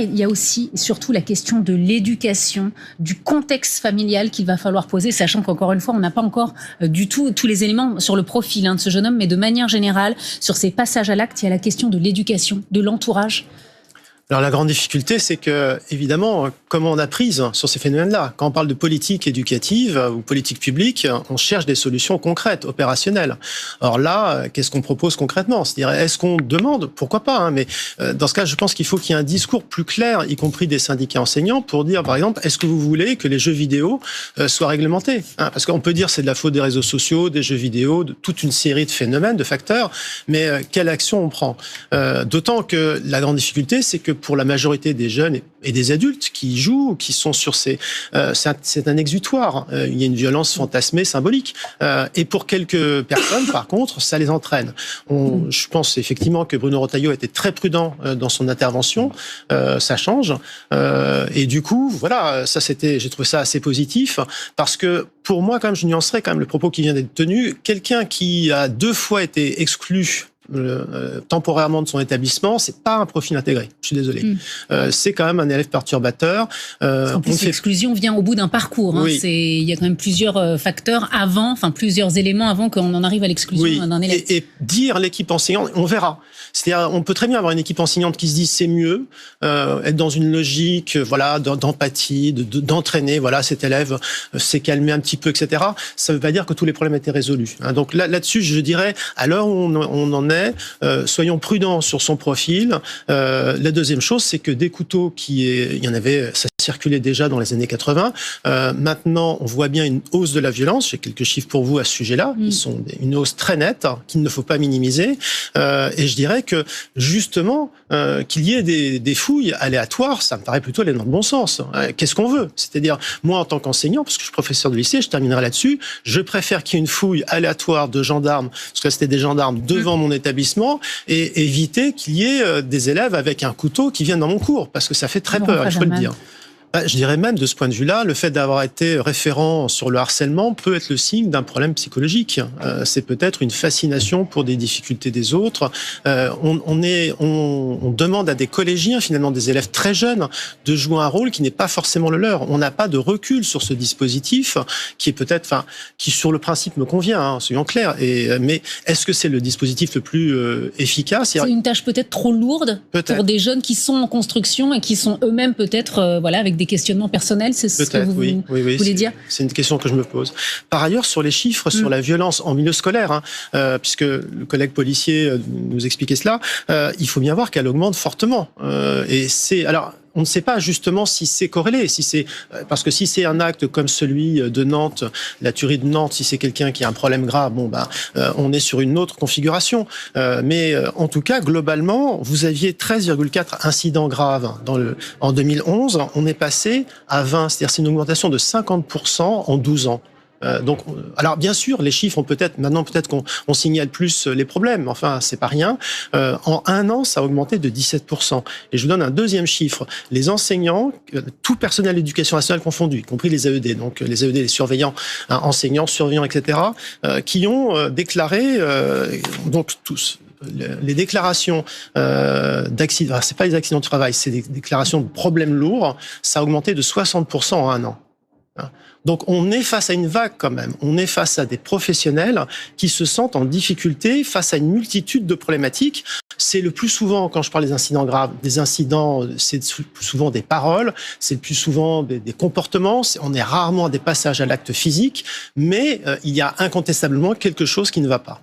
Il y a aussi et surtout la question de l'éducation, du contexte familial qu'il va falloir poser, sachant qu'encore une fois, on n'a pas encore du tout tous les éléments sur le profil de ce jeune homme, mais de manière générale, sur ses passages à l'acte, il y a la question de l'éducation, de l'entourage. Alors la grande difficulté, c'est que, évidemment, comment on a prise sur ces phénomènes-là. Quand on parle de politique éducative ou politique publique, on cherche des solutions concrètes, opérationnelles. Alors là, qu'est-ce qu'on propose concrètement ? C'est-à-dire, est-ce qu'on demande ? Pourquoi pas, mais dans ce cas, je pense qu'il faut qu'il y ait un discours plus clair, y compris des syndicats enseignants, pour dire, par exemple, est-ce que vous voulez que les jeux vidéo soient réglementés ? Parce qu'on peut dire c'est de la faute des réseaux sociaux, des jeux vidéo, de toute une série de phénomènes, de facteurs, mais quelle action on prend ? D'autant que la grande difficulté, c'est que pour la majorité des jeunes et des adultes qui y jouent, qui sont sur ces... c'est un exutoire. Il y a une violence fantasmée, symbolique. Et pour quelques personnes, par contre, ça les entraîne. Je pense effectivement que Bruno Retailleau a été très prudent dans son intervention. Ça change. Et du coup, voilà, j'ai trouvé ça assez positif parce que pour moi, quand même, je nuancerais quand même le propos qui vient d'être tenu. Quelqu'un qui a 2 fois été exclu temporairement de son établissement, c'est pas un profil intégré. Je suis désolé. C'est quand même un élève perturbateur. En plus, l'exclusion vient au bout d'un parcours. Oui. Il y a quand même plusieurs facteurs plusieurs éléments avant qu'on en arrive à l'exclusion d'un élève. Et dire l'équipe enseignante, on verra. C'est-à-dire, on peut très bien avoir une équipe enseignante qui se dit c'est mieux, être dans une logique, d'empathie, d'entraîner, cet élève s'est calmé un petit peu, etc. Ça veut pas dire que tous les problèmes étaient résolus. Donc là-dessus, je dirais, à l'heure où on en est, soyons prudents sur son profil. La deuxième chose, c'est que des couteaux il y en avait, ça circulait déjà dans les années 80. Maintenant, on voit bien une hausse de la violence. J'ai quelques chiffres pour vous à ce sujet-là. Ils sont une hausse très nette qu'il ne faut pas minimiser. Et je dirais que justement, qu'il y ait des fouilles aléatoires, ça me paraît plutôt aller dans le bon sens. Qu'est-ce qu'on veut ? C'est-à-dire, moi, en tant qu'enseignant, parce que je suis professeur de lycée, je terminerai là-dessus, je préfère qu'il y ait une fouille aléatoire de gendarmes, parce que c'était des gendarmes devant mon établissement, et éviter qu'il y ait des élèves avec un couteau qui viennent dans mon cours, parce que ça fait très peur, il faut le dire. Je dirais même, de ce point de vue-là, le fait d'avoir été référent sur le harcèlement peut être le signe d'un problème psychologique. C'est peut-être une fascination pour des difficultés des autres. On demande à des collégiens, finalement des élèves très jeunes, de jouer un rôle qui n'est pas forcément le leur. On n'a pas de recul sur ce dispositif qui est peut-être, qui sur le principe me convient, soyons clairs. Mais est-ce que c'est le dispositif le plus efficace ? C'est une tâche peut-être trop lourde pour des jeunes qui sont en construction et qui sont eux-mêmes peut-être, avec des questionnements personnels, c'est ce que vous voulez dire ? C'est une question que je me pose. Par ailleurs, sur les chiffres, sur la violence en milieu scolaire, puisque le collègue policier nous expliquait cela, il faut bien voir qu'elle augmente fortement. On ne sait pas justement si c'est corrélé, parce que si c'est un acte comme celui de Nantes, la tuerie de Nantes, si c'est quelqu'un qui a un problème grave, on est sur une autre configuration. Mais en tout cas, globalement, vous aviez 13,4 incidents graves en 2011. On est passé à 20, c'est-à-dire c'est une augmentation de 50% en 12 ans. Alors bien sûr, les chiffres ont peut-être qu'on signale plus les problèmes, enfin c'est pas rien. En 1 an, ça a augmenté de 17%. Et je vous donne un deuxième chiffre. Les enseignants, tout personnel d'éducation nationale confondu, y compris les AED, donc les AED, les surveillants, enseignants, surveillants, etc., qui ont déclaré, donc tous, les déclarations d'accidents, c'est pas les accidents de travail, c'est des déclarations de problèmes lourds, ça a augmenté de 60% en 1 an. Donc on est face à une vague quand même, on est face à des professionnels qui se sentent en difficulté face à une multitude de problématiques. C'est le plus souvent, quand je parle des incidents graves, des incidents, c'est le plus souvent des paroles, c'est le plus souvent des comportements, on est rarement à des passages à l'acte physique, mais il y a incontestablement quelque chose qui ne va pas.